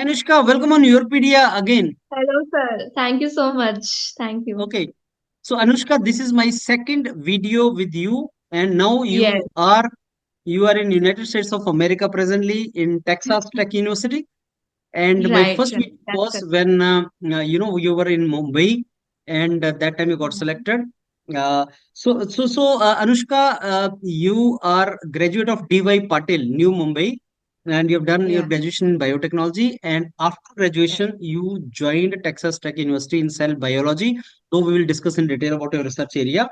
Anushka, welcome on YourPedia again. Hello, sir. Thank you so much. Thank you. Okay, so Anushka, this is my second video with you, and now Yes, you are in United States of America presently in Texas Tech University. And my right, first right. video That's was correct. when you were in Mumbai, and that time you got Mhm. selected. Anushka, you are graduate of DY Patil, New Mumbai, and you've done your Yeah, graduation in biotechnology. And after right. graduation, you joined Texas Tech University in cell biology. Though we will discuss in detail about your research area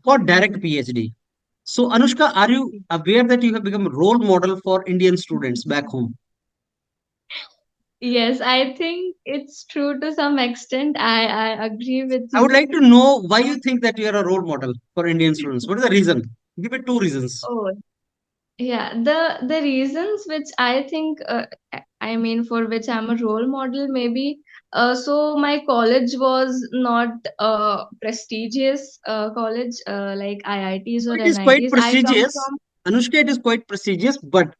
for direct Mhm. PhD. So, Anushka, are you aware that you have become a role model for Indian students back home? Yes, I think it's true to some extent. I agree with I would you. like to know why you think that you are a role model for Indian students. What is the reason? Give me two reasons. Oh, yeah. The reasons which I think, I mean, for which I'm a role model, maybe. So my college was not a prestigious college like IITs or It is quite NITs. I come prestigious. from, Anushka, it is quite prestigious, but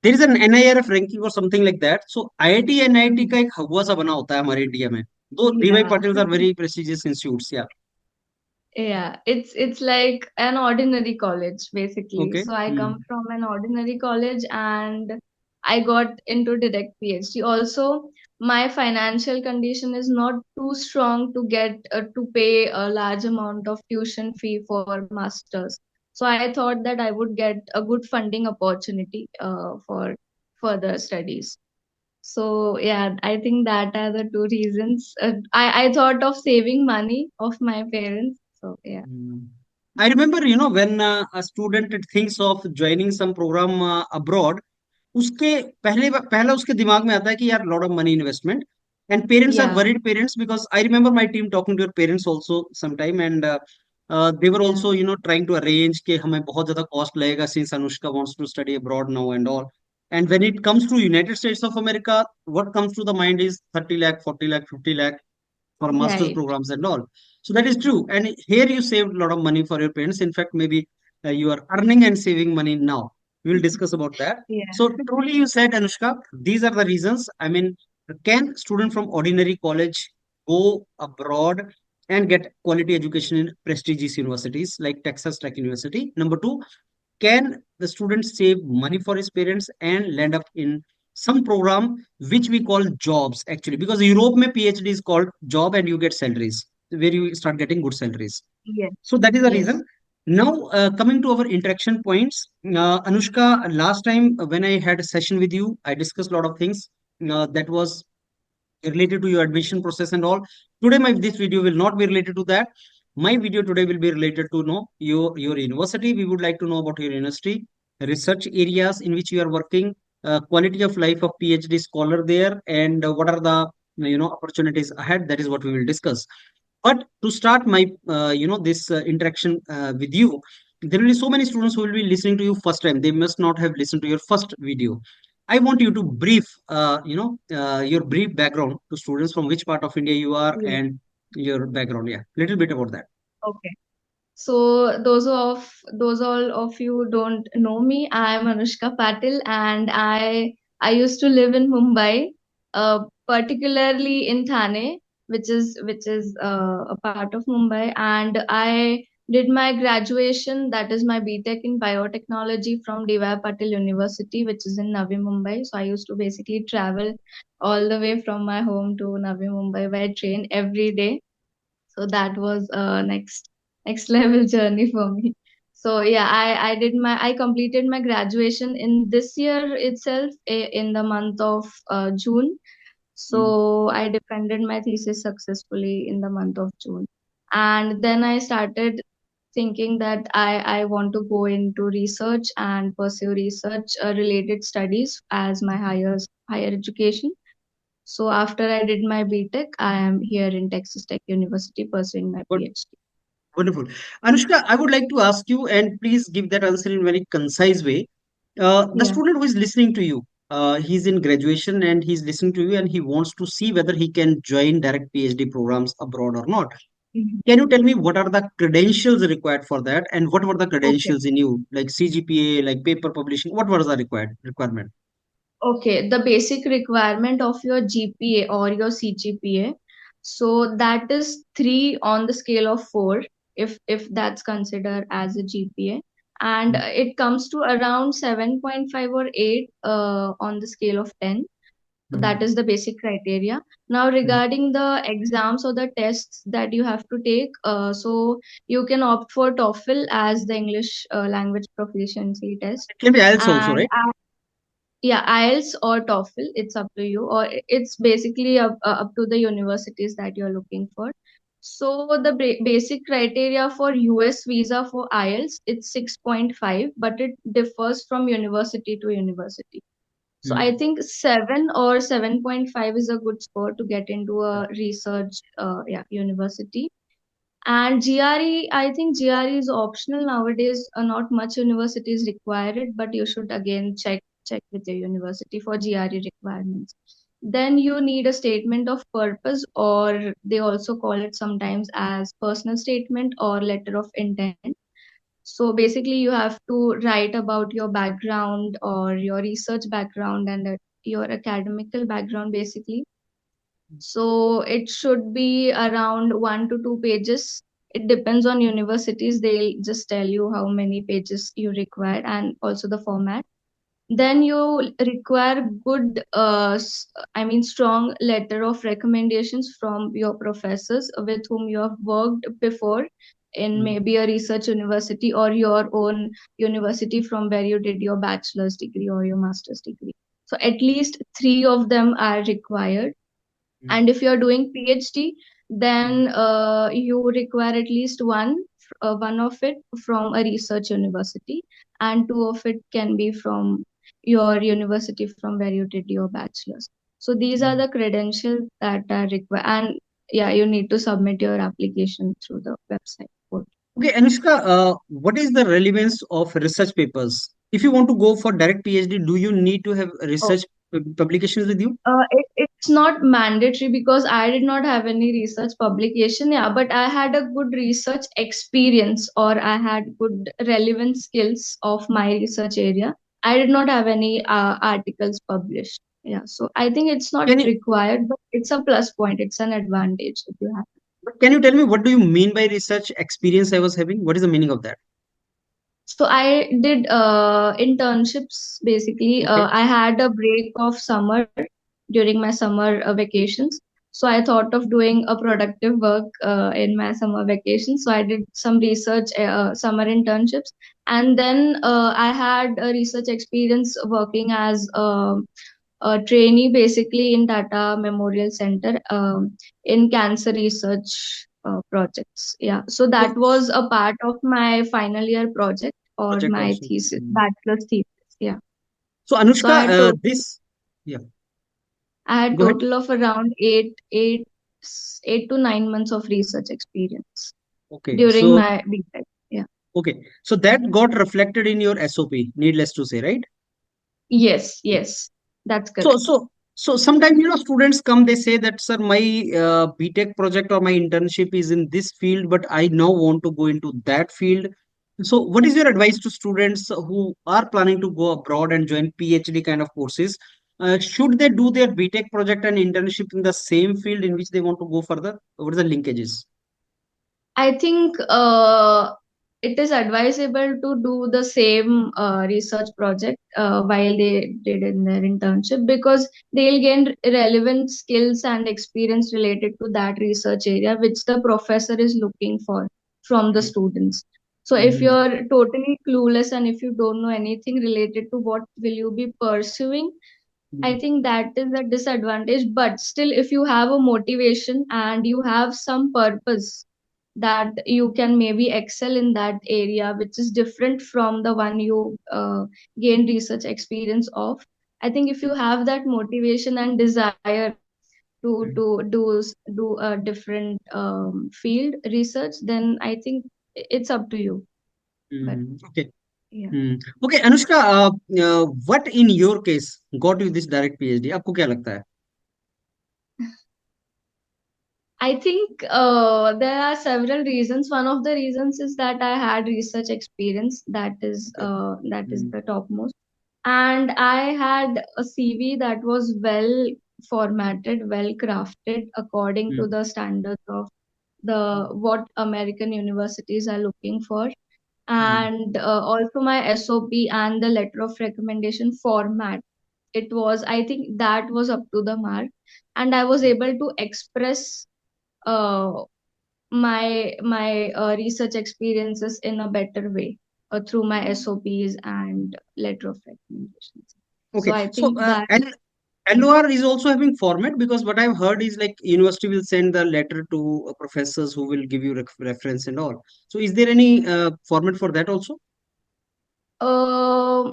there is an NIRF ranking or something like that. So IIT NIT का Mhm. एक हवा सा बना होता है हमारे India में. Though DY Yeah. Patil are very prestigious institutes. Yeah. Yeah, it's like an ordinary college basically. Okay. So I come Hmm. from an ordinary college and I got into direct PhD. Also, my financial condition is not too strong to get to pay a large amount of tuition fee for masters. So I thought that I would get a good funding opportunity for further studies. So yeah, I think that are the two reasons. I thought of saving money of my parents. So yeah. Hmm. I remember, when a student thinks of joining some program abroad, उसके पहला उसके दिमाग में आता है कि यार lot of money investment and parents are Yeah, worried parents because I remember my team talking to your parents also some time and they were yeah, also trying to arrange कि हमें बहुत ज्यादा कॉस्ट लगेगा since Anushka wants to study abroad now and all and when it comes to United States of America what comes to the mind is 30 lakh 40 lakh 50 lakh for master's right. programs and all. So that is true. And here you saved a lot of money for your parents. In fact, maybe you are earning and saving money now. We will discuss about that. Yeah. So truly you said, Anushka, these are the reasons. I mean, can student from ordinary college go abroad and get quality education in prestigious universities like Texas Tech University? Number two, can the student save money for his parents and land up in some program which we call jobs actually, because Europe mein PhD is called job and you get salaries where you start getting good salaries. Yes. So that is the Yes. reason. Now coming to our interaction points, Anushka, last time when I had a session with you, I discussed a lot of things that was related to your admission process and all. Today, my this video will not be related to that. My video today will be related to know your university. We would like to know about your university, research areas in which you are working, quality of life of PhD scholar there, and what are the opportunities ahead. That is what we will discuss. But to start my this interaction with you, there will be so many students who will be listening to you first time. They must not have listened to your first video. I want you to brief, your brief background to students from which part of India you are Yes. and your background. Yeah, little bit about that. Okay. So those all of you don't know me. I'm Anushka Patil, and I used to live in Mumbai, particularly in Thane, which is a part of Mumbai, and I did my graduation, that is my BTech in biotechnology from DY Patil University, which is in Navi Mumbai. So I used to basically travel all the way from my home to Navi Mumbai by train every day. So that was a next level journey for me. So yeah, I completed my graduation in this year itself, in the month of June. Mm. So I defended my thesis successfully in the month of June, and then I started thinking that I want to go into research and pursue research related studies as my higher education. So after I did my BTech, I am here in Texas Tech University pursuing my But PhD. wonderful. Anushka, I would like to ask you, and please give that answer in very concise way. The Yeah. student who is listening to you, he's in graduation and he's listening to you and he wants to see whether he can join direct PhD programs abroad or not. Mhm. Can you tell me what are the credentials required for that, and what were the Okay. credentials in you, like CGPA, like paper publishing? What was the required requirement? Okay, the basic requirement of your GPA or your CGPA. So that is 3 on the scale of 4, if that's considered as a GPA. And Mm, it comes to around 7.5 or 8 on the scale of 10. So that mm, is the basic criteria. Now, mm. regarding the exams or the tests that you have to take, so you can opt for TOEFL as the English language proficiency test. It can be IELTS also, And right? yeah, IELTS or TOEFL, it's up to you, or it's basically up to the universities that you're looking for. So the basic criteria for US visa for IELTS, it's 6.5, but it differs from university to university. So I Mm. think 7 or 7.5 is a good score to get into Yeah. a research university. And GRE, I think GRE is optional nowadays. Not much universities require it, but you should again check with your university for GRE requirements. Then you need a statement of purpose, or they also call it sometimes as personal statement or letter of intent. So basically, you have to write about your background or your research background and your academical background, basically. So it should be around 1 to 2 pages. It depends on universities. They'll just tell you how many pages you require and also the format. Then you require good, I mean, strong letter of recommendations from your professors with whom you have worked before in Mm, maybe a research university or your own university from where you did your bachelor's degree or your master's degree. So at least 3 of them are required. mm, And if you're doing PhD, mm, then you require at least one of it from a research university, and 2 of it can be from your university from where you did your bachelor's. So these are mm. the credentials that are required, and yeah, you need to submit your application through the website. Okay, Anushka, what is the relevance of research papers? If you want to go for direct PhD, do you need to have research publications with you? It's not mandatory because I did not have any research publication, yeah, but I had a good research experience or I had good relevant skills of my research area. I did not have any articles published. Yeah, so I think it's not Can you required, but it's a plus point. It's an advantage if you have. can you tell me what do you mean by research experience I was having? What is the meaning of that? So I did internships basically. Okay. I had a break of summer during my summer vacations. So I thought of doing a productive work in my summer vacation. So I did some research summer internships, and then I had a research experience working as a trainee basically in Tata Memorial Center in cancer research projects. Yeah, so So, that was a part of my final year project or project my also. thesis, Mm. bachelor's thesis. Yeah, So so Anushka, this, yeah, I had go ahead. total of around 8 to 9 months of research experience Okay, during so my BTech. Yeah. okay, so that got reflected in your SOP, needless to say, right? Yes, yes, that's So, correct. sometimes, students come, they say that, sir, my BTech project or my internship is in this field, but I now want to go into that field. So, what is your advice to students who are planning to go abroad and join PhD kind of courses? Should they do their BTech project and internship in the same field in which they want to go further? What are the linkages? I think it is advisable to do the same research project while they did in their internship because they'll gain relevant skills and experience related to that research area which the professor is looking for from the students. So if Mm-hmm. you're totally clueless and if you don't know anything related to what will you be pursuing, I think that is a disadvantage. But still, if you have a motivation and you have some purpose that you can maybe excel in that area, which is different from the one you gain research experience of. I think if you have that motivation and desire to do a different field research, then I think it's up to you. But Mm-hmm. Okay. yeah. Okay, Anushka, what in your case got you this direct PhD? आपको क्या लगता है? I think there are several reasons. One of the reasons is that I had research experience. That is Okay. that is Mm, the topmost. and I had a CV that was well formatted, well crafted according to Mm, the standards of the what American universities are looking for, mm, and also my SOP and the letter of recommendation format. It was, I think, that was up to the mark, and I was able to express uh, my research experiences in a better way through my SOPs and letter of recommendations. So okay, I so think that and LOR is also having format, because what I've heard is like university will send the letter to professors who will give you reference and all. So is there any format for that also? uh,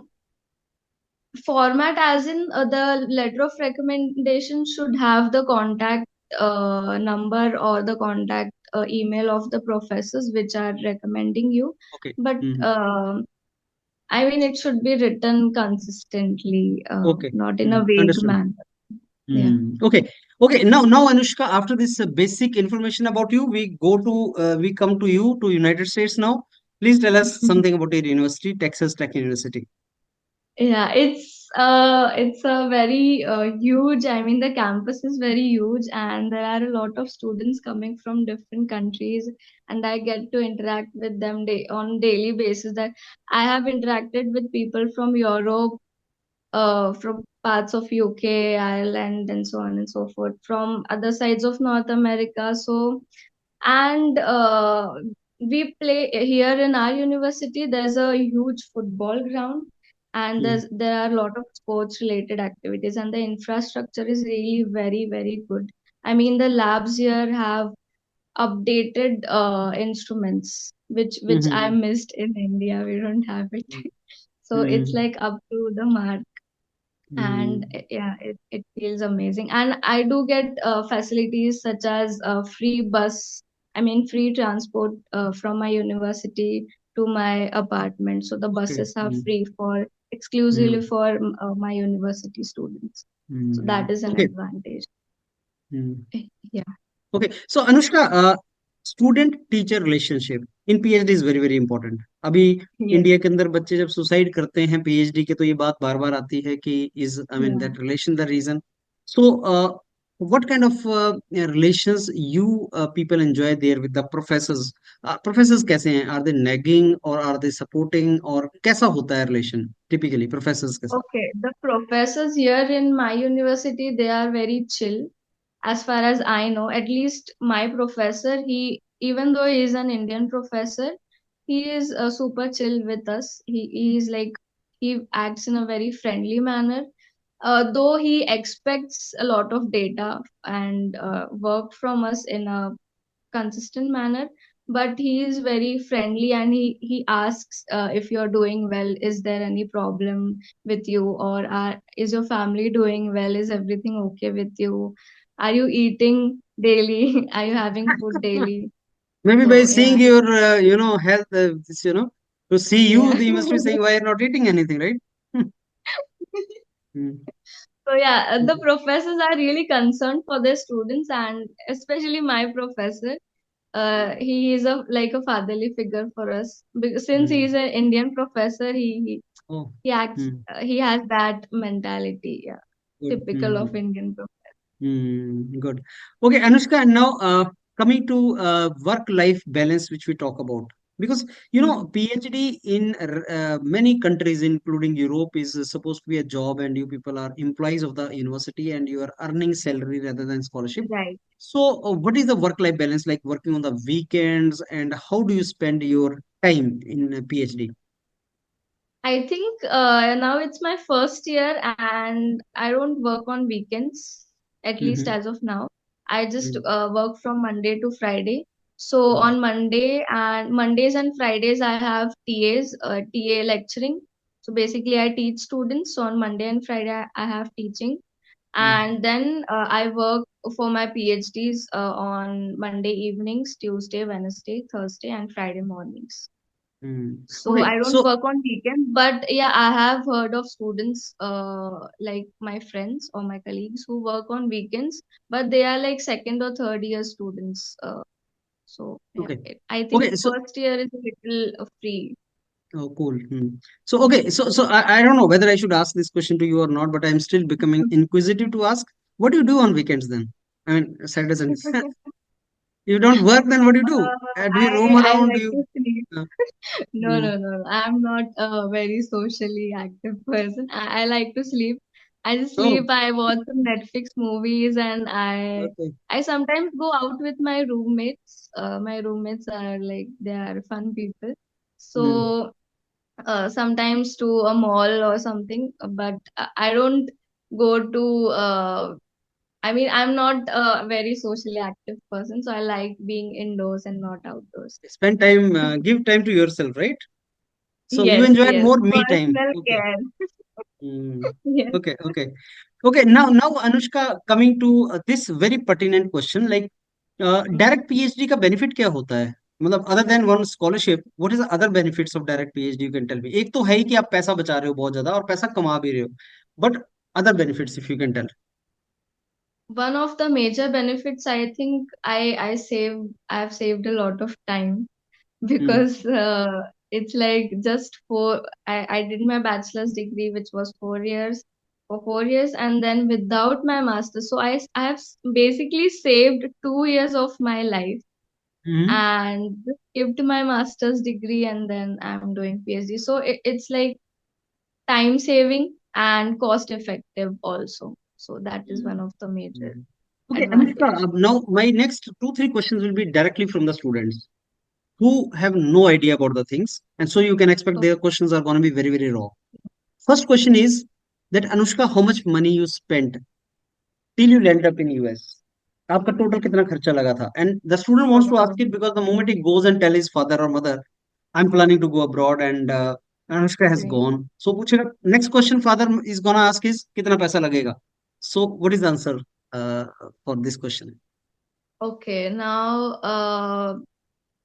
format, as in the letter of recommendation should have the contact number or the contact email of the professors which are recommending you, Okay. but Mhm. I mean it should be written consistently, Okay. not in a vague Understood. manner. Yeah. Okay. Okay. Now, Anushka, after this basic information about you, we come to you to United States now. Please tell us something about your university, Texas Tech University. Yeah, it's a very huge. I mean, the campus is very huge, and there are a lot of students coming from different countries, and I get to interact with them on daily basis. That I have interacted with people from Europe, from parts of UK, Ireland, and so on and so forth, from other sides of North America. So, and we play here in our university. There's a huge football ground, and Mm, there are a lot of sports related activities, and the infrastructure is really very good. I mean, the labs here have updated instruments, which I mhm, missed in India. We don't have it. mm, So it's mm, like up to the mark, and mm. yeah, it feels amazing, and I do get facilities such as free bus, I mean free transport from my university to my apartment, so the Okay. buses are free for exclusively Mm, for my university students, so that is an okay. advantage. Mm. Yeah. Okay, so Anushka, student-teacher relationship in PhD is very very important. अभी Yes. India के अंदर बच्चे जब suicide करते हैं PhD के, तो ये बात बार बार आती है कि is I mean Yeah. that relation the reason. So, what kind of relations you people enjoy there with the professors? Professors कैसे हैं? Are they nagging or are they supporting, और कैसा होता है relation typically professors के साथ? Okay, the professors here in my university, they are very chill. As far as I know, at least my professor, he, even though he is an Indian professor, he is super chill with us. He is like, he acts in a very friendly manner. Though he expects a lot of data and work from us in a consistent manner, but he is very friendly, and he asks if you're doing well, is there any problem with you, or is your family doing well, is everything okay with you, are you eating daily, are you having food daily. Maybe by So yeah. seeing your health, to see you, Yeah. they must be saying why you're not eating anything, right? Mm. So yeah, the Okay. professors are really concerned for their students, and especially my professor. He is a like a fatherly figure for us, because since he is Mm. an Indian professor, Oh, he acts, mm. he has that mentality, yeah, Good. typical of Mm. Indian professor. Good. Okay, Anushka, and now coming to work-life balance, which we talk about, because Hmm. PhD in many countries, including Europe, is supposed to be a job, and you people are employees of the university, and you are earning salary rather than scholarship. Right. So, what is the work-life balance like, working on the weekends, and how do you spend your time in PhD? I think now it's my first year, and I don't work on weekends, at least Mm-hmm. as of now. I just work from Monday to Friday. So on Mondays and Fridays, I have TAs, TA lecturing. So basically, I teach students. So on Monday and Friday, I have teaching. Mm-hmm. And then I work for my PhDs on Monday evenings, Tuesday, Wednesday, Thursday, and Friday mornings. So Okay, I don't so work on weekends, but yeah, I have heard of students, like my friends or my colleagues who work on weekends, but they are like second or third year students. So yeah, okay, I think okay, so first year is a little free. Oh, cool. So, okay. So I don't know whether I should ask this question to you or not, but I'm still becoming inquisitive to ask. What do you do on weekends then? I mean, Saturdays and you don't work, then what do you do? Do you roam I around? Do like you? to sleep. Uh, No, mm, no, no. I'm not a very socially active person. I like to sleep. I just oh, sleep. I watch some Netflix movies, and okay. I sometimes go out with my roommates. My roommates are like they are fun people. Mm. So sometimes to a mall or something, but I don't go to. I mean, I'm not a very socially active person, so I like being indoors and not outdoors. Spend time, give time to yourself, right? So you Yes, enjoy yes. more me time. Personal Okay. care. Mm. Yes. Okay, okay. Okay, now Anushka, coming to this very pertinent question, like Mhm. direct PhD का benefit क्या होता है? मतलब other than one scholarship, what is the other benefits of direct PhD? You can tell me. एक तो है ही कि आप पैसा बचा रहे हो बहुत ज्यादा और पैसा कमा भी रहे हो. But other benefits, if you can tell. One of the major benefits, I think, I've saved a lot of time Hmm. because it's like just I did my bachelor's degree, which was 4 years, for 4 years, and then without my master's. So I have basically saved 2 years of my life Hmm. and skipped my master's degree, and then I'm doing PhD. So it's like time saving and cost effective also. So that is one of the major Hmm. Okay, Anushka, advantage. now my next two, three questions will be directly from the students who have no idea about the things. And so you can expect Okay. their questions are going to be very, very raw. First question is that Anushka, how much money you spent till you land up in US? आपका total कितना खर्चा लगा था? And the student wants to ask Oh, it because the moment he goes and tell his father or mother, I'm planning to go abroad and Anushka has right. gone. So पूछेगा next question father is gonna ask is कितना पैसा लगेगा? So what is the answer uh, for this question? Okay. Now,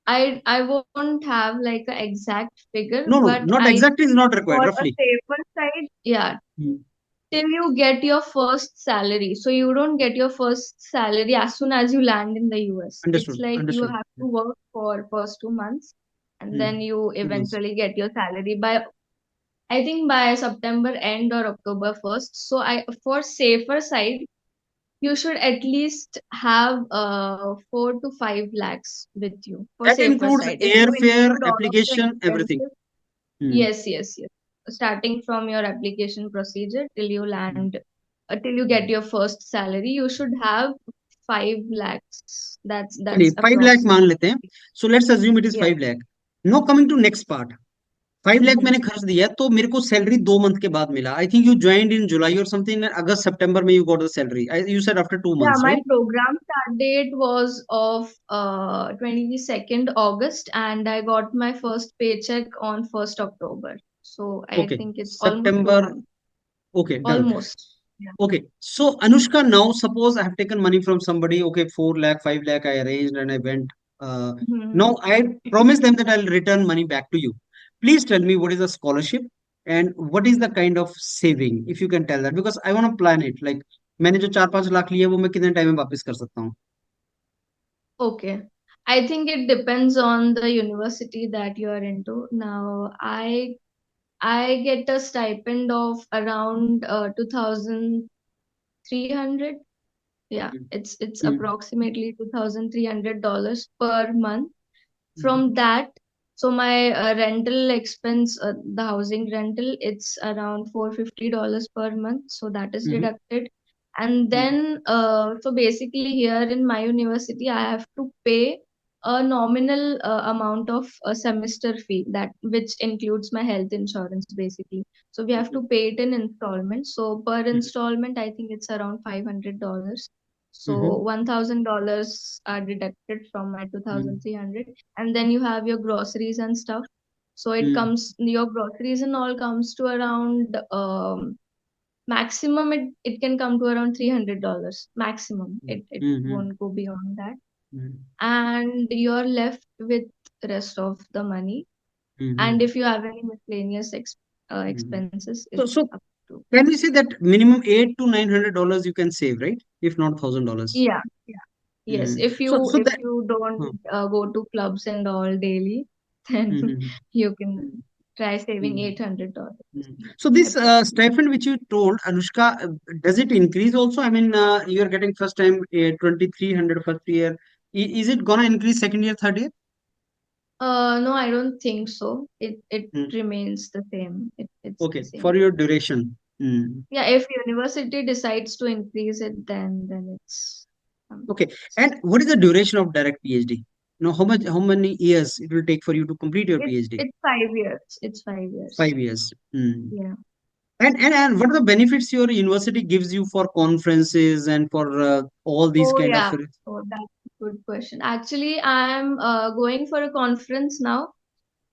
I won't have like an exact figure, No, but no, not I exactly is not for required, a roughly. safer side, yeah, Hmm. till you get your first salary. So you don't get your first salary as soon as you land in the US. It's Understood, like you understood. have to work for first 2 months, and Hmm. then you 2 months. eventually get your salary by, I think, by September end or October 1st. So I for safer side, you should at least have 4 to 5 lakhs with you for That safer includes side. If you airfare, include all of the application, everything. expenses, Hmm. yes, yes, yes. Starting from your application procedure till you Hmm. land, till you get Hmm. your first salary, you should have 5 lakhs. चलिए That's 5 lakh मान approximately. लेते हैं. So let's assume it is Yes. 5 lakh. No coming to next part. 5 lakh Mhm. मैंने खर्च दिया तो मेरे को सैलरी 2 मंथ के बाद मिला. I think you joined in July और समथिंग. अगस्त सितंबर में you got the salary. You said after two Yeah, months my right? program start date was of 22nd August, and I got my first paycheck on 1st October. So I okay. think it's almost two September. months. Okay, done. Almost. Yeah. Okay, so Anushka, now suppose I have taken money from somebody. Okay, 4 lakh, 5 lakh, I arranged and I went. Uh, Mhm. Now I promise them that I'll return money back to you. Please tell me what is a scholarship and what is the kind of saving, if you can tell that, because I want to plan it. Like मैंने जो 4-5 लाख लिए वो मैं कितने time में वापस कर सकता हूँ? Okay. I think it depends on the university that you are into. Now, I get a stipend of around 2,300. Yeah, it's Mm, approximately $2,300 per month. mm, From that, so my rental expense, the housing rental, it's around $450 per month. So that is mm, deducted. And mm, then, so basically, here in my university, I have to pay a nominal amount of a semester fee, that which includes my health insurance basically. So we have to pay it in installments. So per mm, installment, I think it's around $500. So mm, $1,000 are deducted from my mm, 2,300, and then you have your groceries and stuff. So it mm, comes, your groceries and all comes to around maximum, it can come to around $300 maximum. It mm, mm, won't go beyond that. mm, And you're left with rest of the money. And mm, if you have any miscellaneous mm. expenses, So, it's so up to. can we say that minimum $800 to $900 you can save, right? If not $1,000. Yeah, yeah. Yes, Mm. if So, you so if that. you don't Huh. go to clubs and all daily, then Mm-hmm. you can. try saving Mm. $800. Mm. So this Approximately. stipend which you told, Anushka, does it increase also? I mean, you are getting first time 2,300 first year. Is it gonna increase second year, third year? No, I don't think so. It Mm. remains the same. It's the Okay, same. for your duration. Mm. Yeah, if university decides to increase it, then it's Okay, something else. and what is the duration of direct PhD? Now, how many years it will take for you to complete your PhD? It's 5 years. It's 5 years. 5 years. Mm. Yeah. And what are the benefits your university gives you for conferences and for all these Oh kind of yeah. Oh, that's a good question. Actually, I'm going for a conference now.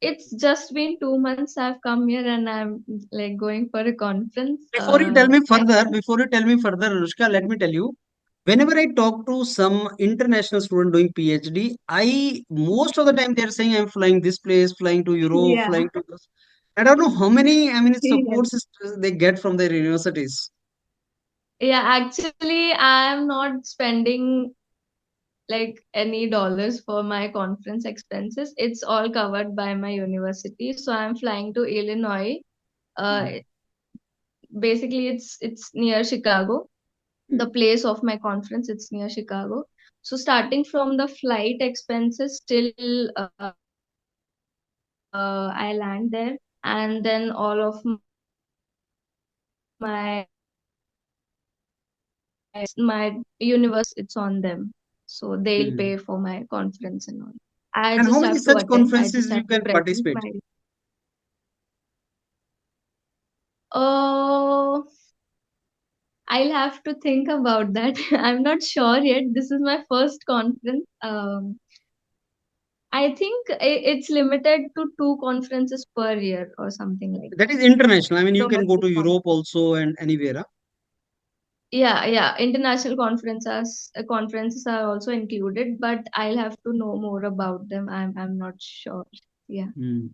It's just been 2 months I've come here and I'm like going for a conference. I before you tell me further, Anushka, let me tell you, whenever I talk to some international student doing PhD, most of the time they're saying I'm flying this place, flying to Europe, yeah. flying to this. I don't know how many, I mean, Yes. support systems they get from their universities. Yeah, actually, I'm not spending like any dollars for my conference expenses. It's all covered by my university. So I'm flying to Illinois. Uh, Mm. Basically, it's near Chicago. The Mm. place of my conference, it's near Chicago. So starting from the flight expenses till I land there, and then all of my my university, it's on them. So they'll Mm. pay for my conference and all. I And how just many have to such attend. I conferences just you have to can present participate? my. Oh, I'll have to think about that. I'm not sure yet. This is my first conference. I think it's limited to two conferences per year or something like That that. is international. I mean, you can go Domestic to Europe conference. also and anywhere. Huh? Yeah, yeah. International conferences are also included, but I'll have to know more about them. I'm not sure. Yeah.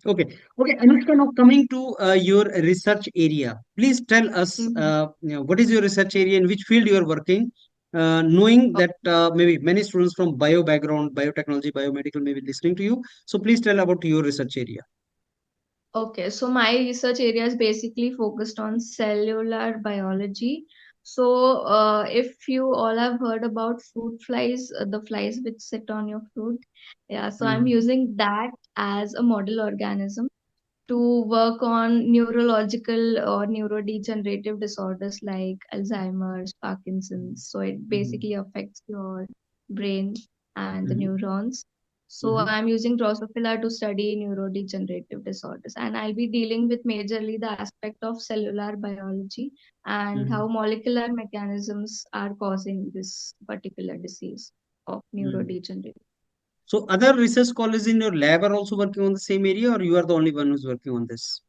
Okay. Okay, Anushka, now coming to your research area, please tell us Mhm. what is your research area, in which field you are working, knowing that maybe many students from bio background, biotechnology, biomedical may be listening to you. So please tell about your research area. Okay, so my research area is basically focused on cellular biology. So, if you all have heard about fruit flies, the flies which sit on your fruit, yeah, so I'm Mm, using that as a model organism to work on neurological or neurodegenerative disorders like Alzheimer's, Parkinson's. So it mhm, basically affects your brain and the mhm, neurons. So mhm, I'm using Drosophila to study neurodegenerative disorders, and I'll be dealing with majorly the aspect of cellular biology and how mhm, molecular mechanisms are causing this particular disease of mhm. neurodegenerative. So other research scholars in your lab are also working on the same area, or you are the only one who's working on this?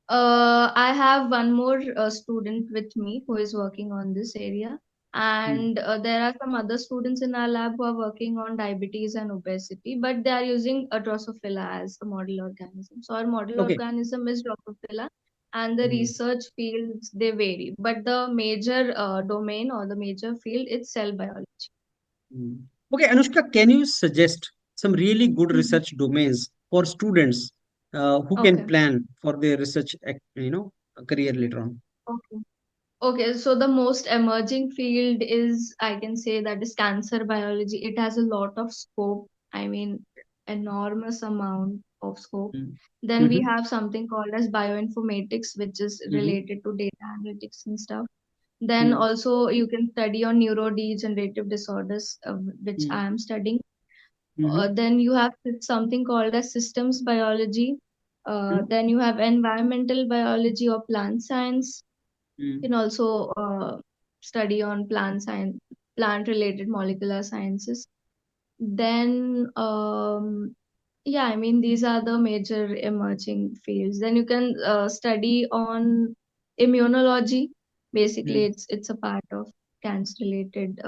I have one more student with me who is working on this area, Mm, and there are some other students in our lab who are working on diabetes and obesity, but they are using a Drosophila as a model organism. So our model okay. organism is Drosophila, and the Mm. research fields they vary, but the major domain or the major field is cell biology. Mm. Okay, Anushka, can you suggest some really good Mhm. research domains for students who can Okay. plan for their research, career later on? Okay. Okay, so the most emerging field is, I can say that is cancer biology. It has a lot of scope. I mean, enormous amount of scope. Mm. Then we Mm-hmm. have something called as bioinformatics, which is Mm-hmm. related to data analytics and stuff. Then Mm. also you can study on neurodegenerative disorders, which Mm. I am studying. Mm-hmm. Then you have something called as systems biology. Then you have environmental biology or plant science. Mm. You can also study on plant science, plant related molecular sciences. Then yeah, I mean these are the major emerging fields. Then you can study on immunology. Basically Mm. it's a part of cancer related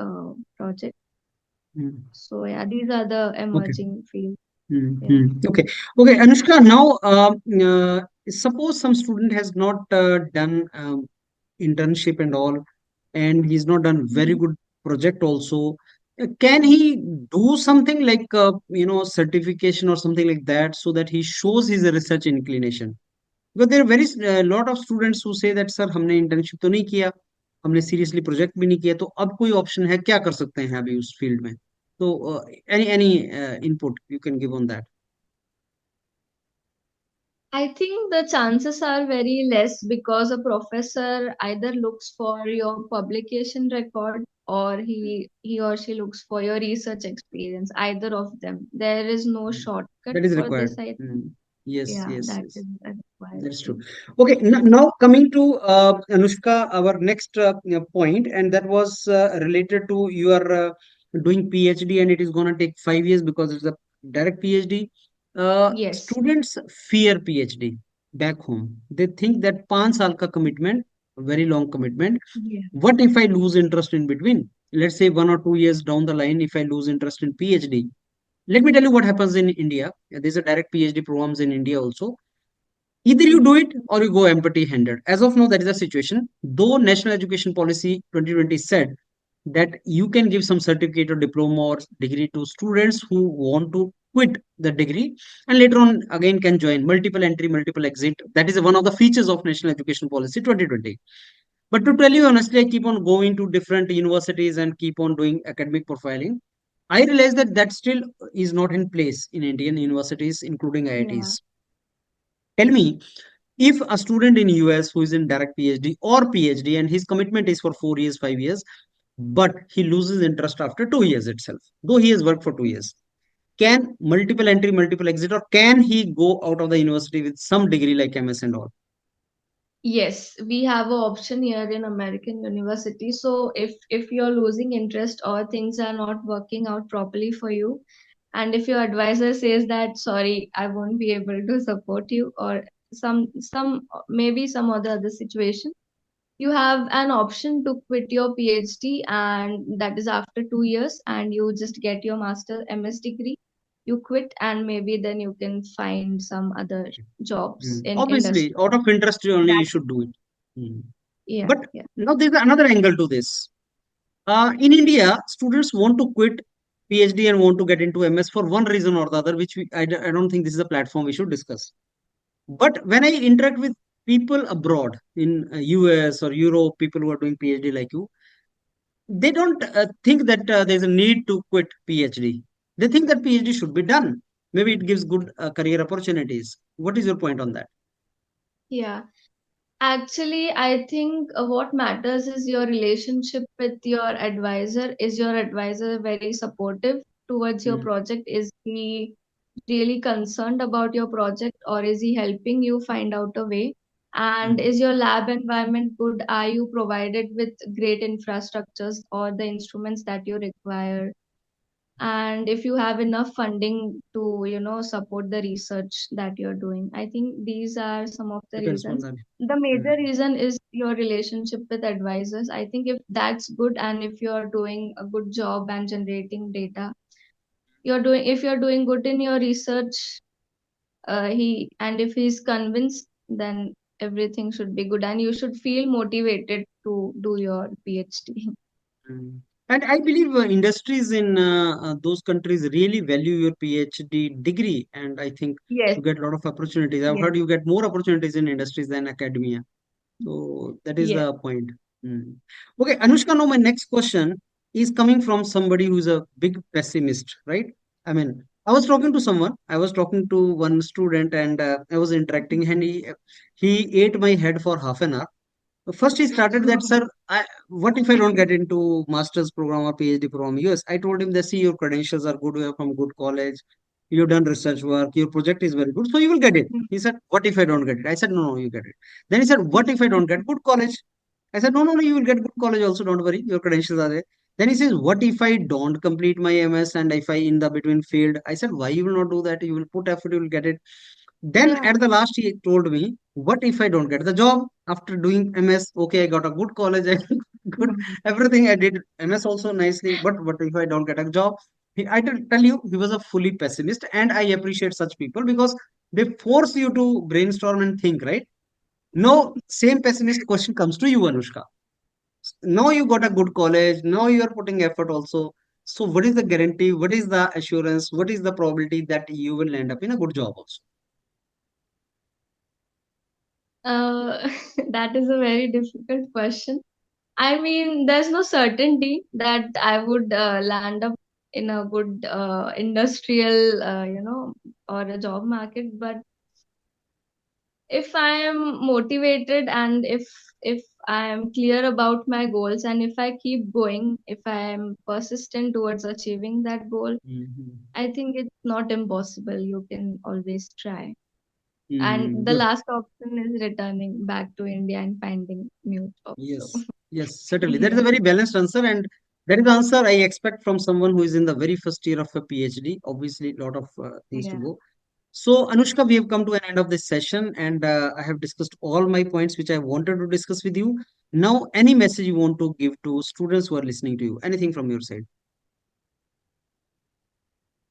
project. Mm. So yeah, these are the Okay. emerging fields. Yeah. Mm-hmm. Okay. Okay, Anushka, now suppose some student has not done internship and all, and he's not done very Mhm. good project also. Can he do something like certification or something like that so that he shows his research inclination? Because there are very lot of students who say that sir हमने internship तो नहीं किया, हमने seriously project भी नहीं किया, तो अब कोई option है, क्या कर सकते हैं अभी उस field में? तो any input you can give on that? I think the chances are very less because a professor either looks for your publication record or he or she looks for your research experience, either of them. There is no Mm. shortcut That is for required. this, I think. Mm. Yes, Yeah, yes, that yes. is a required That is true. thing. Okay, now coming to Anushka, our next point, and that was related to your doing PhD, and it is going to take 5 years because it's a direct PhD. Yes. Students fear PhD back home. They think that 5 साल का commitment, very long commitment. Yeah. What if I lose interest in between? Let's say 1 or 2 years down the line, if I lose interest in PhD. Let me tell you what happens in India. There's a direct PhD programs in India also. Either you do Mhm. it or you go empty handed. As of now, that is the situation. Though National Education Policy 2020 said that you can give some certificate or diploma or degree to students who want to quit the degree and later on again can join multiple entry, multiple exit. That is one of the features of National Education Policy 2020. But to tell you honestly, I keep on going to different universities and keep on doing academic profiling. I realize that that still is not in place in Indian universities, including Yeah. IITs. Tell me, if a student in US who is in direct PhD or PhD and his commitment is for 4 years, 5 years, but he loses interest after 2 years itself, though he has worked for 2 years, can multiple entry, multiple exit, or can he go out of the university with some degree like MS and all? Yes, we have an option here in American university. So if you're losing interest or things are not working out properly for you, and if your advisor says that sorry, I won't be able to support you, or some maybe some other situation, you have an option to quit your PhD, and that is after 2 years, and you just get your master MS degree. You quit, and maybe then you can find some other jobs in Obviously, industry. out of interest only you That should do it. Mm. yeah, But yeah. now there's another angle to this. In India, students want to quit PhD and want to get into MS for one reason or the other, which I don't think this is a platform we should discuss. But when I interact with people abroad in US or Europe, people who are doing PhD like you, they don't think that there's a need to quit PhD. They think that PhD should be done. Maybe it gives good career opportunities. What is your point on that? Yeah. Actually, I think what matters is your relationship with your advisor. Is your advisor very supportive towards your Mm, project? Is he really concerned about your project, or is he helping you find out a way? And mm, is your lab environment good? Are you provided with great infrastructures or the instruments that you require? And if you have enough funding to support the research that you're doing. I think these are some of the depends on reasons. that. The major Mm, reason is your relationship with advisors. I think if that's good, and if you're doing a good job and generating data, if you're doing good in your research, he and if he's convinced, then everything should be good, and you should feel motivated to do your PhD. mm. And I believe industries in those countries really value your PhD degree, and I think Yes, you get a lot of opportunities. I've yes, heard you get more opportunities in industries than academia. So that is yes. the point. Hmm. Okay, Anushka, now my next question is coming from somebody who's a big pessimist, right? I mean, I was talking to someone. I was talking to one student, and I was interacting, and he ate my head for half an hour. First, he started that, sir, what if I don't get into master's program or PhD program? Yes, I told him that, see, your credentials are good, you are from good college, you've done research work, your project is very good, so you will get it. He said, what if I don't get it? I said, no, no, you get it. Then he said, what if I don't get good college? I said, no, no, no, you will get good college also, don't worry, your credentials are there. Then he says, what if I don't complete my MS and if I in the between failed? I said, why you will not do that? You will put effort, you will get it. Then Yeah. at the last, he told me, "What if I don't get the job after doing MS? Okay, I got a good college, I got good Mhm. everything. I did MS also nicely, but what if I don't get a job?" I tell you, he was a fully pessimist, and I appreciate such people because they force you to brainstorm and think. Right now, same pessimist question comes to you, Anushka. Now you got a good college. Now you are putting effort also. So what is the guarantee? What is the assurance? What is the probability that you will end up in a good job also? That is a very difficult question. I mean, there's no certainty that I would land up in a good industrial, or a job market. But if I am motivated and if I am clear about my goals and if I keep going, if I am persistent towards achieving that goal, Mhm. I think it's not impossible. You can always try. And the Good. last option is returning back to India and finding new jobs. So Yes, yes, certainly. That is yeah, a very balanced answer, and that is the answer I expect from someone who is in the very first year of a PhD. Obviously, a lot of things to yeah. go. So, Anushka, we have come to an end of this session, and I have discussed all my points which I wanted to discuss with you. Now, any message you want to give to students who are listening to you? Anything from your side?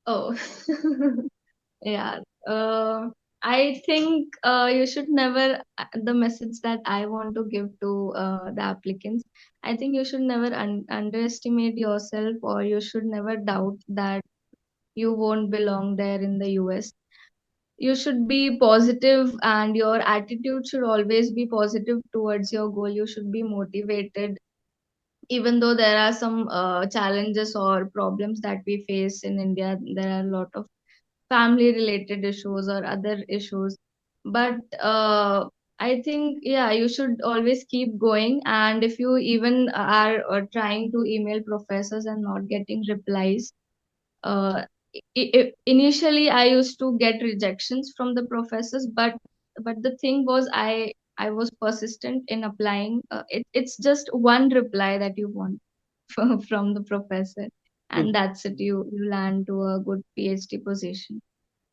Oh, yeah. Uh, I think you should never, the message that I want to give to the applicants, I think you should never underestimate yourself, or you should never doubt that you won't belong there in the US. You should be positive, and your attitude should always be positive towards your goal. You should be motivated, even though there are some challenges or problems that we face in India. There are a lot of family related issues or other issues, but I think, yeah, you should always keep going. And if you even are trying to email professors and not getting replies, uh, initially I used to get rejections from the professors, but the thing was, I was persistent in applying. It's just one reply that you want from the professor, True. and that's it. You land to a good PhD position.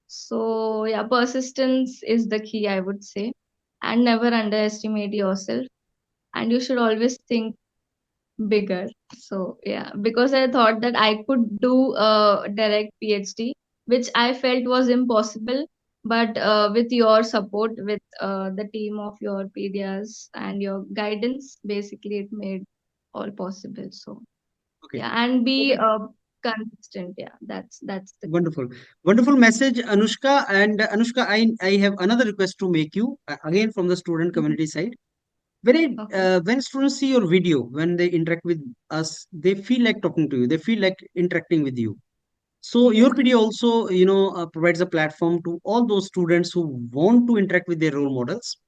So yeah, persistence is the key, I would say, and never underestimate yourself. And you should always think bigger. So yeah, because I thought that I could do a direct PhD, which I felt was impossible. But with your support, with the team of your PDs and your guidance, basically it made all possible. So Okay. yeah, and be Okay. consistent. Yeah, that's the key. Wonderful. Wonderful message, Anushka. And Anushka, I have another request to make you, again from the student Mhm. community side. Okay. When students see your video, when they interact with us, they feel like talking to you. They feel like interacting with you. So Yes. YourPedia also, provides a platform to all those students who want to interact with their role models.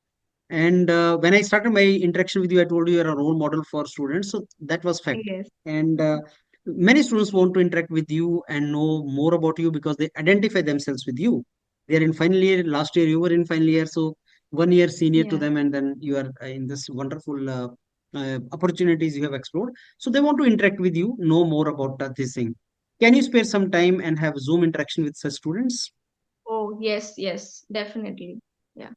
And when I started my interaction with you, I told you you're a role model for students. So that was fact. Yes. And many students want to interact with you and know more about you because they identify themselves with you. They are in final year. Last year you were in final year, so 1 year senior to Yeah. them, and then you are in this wonderful opportunities you have explored. So they want to interact with you, know more about this thing. Can you spare some time and have Zoom interaction with such students? Oh, yes, yes, definitely. Yeah.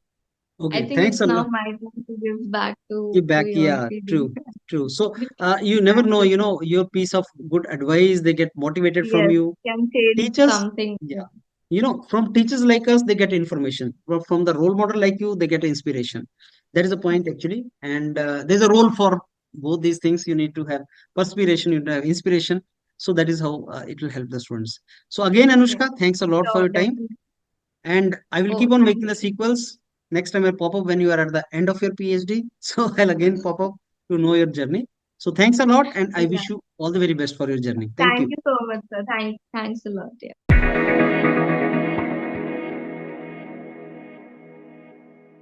I Okay, think thanks it's a now lot. my turn to give back Give to back, your yeah, PD. true, true. So Because, you never yeah, know, this, your piece of good advice, they get motivated from yes, you. can change Teachers, something. yeah, from teachers like us, they get information. From the role model like you, they get inspiration. That is the point actually. And there's a role for both these things. You need to have perspiration, you need to have inspiration. So that is how it will help the students. So again, Yeah, Anushka, thanks a lot for sure, your time. definitely. And I will Oh, keep on thank making the you. sequels. Next time I'll pop up when you are at the end of your PhD. So I'll again pop up to know your journey. So thanks a lot, and I Yeah, wish you all the very best for your journey. Thank thank you. you so much, sir. Thanks a lot. Yeah.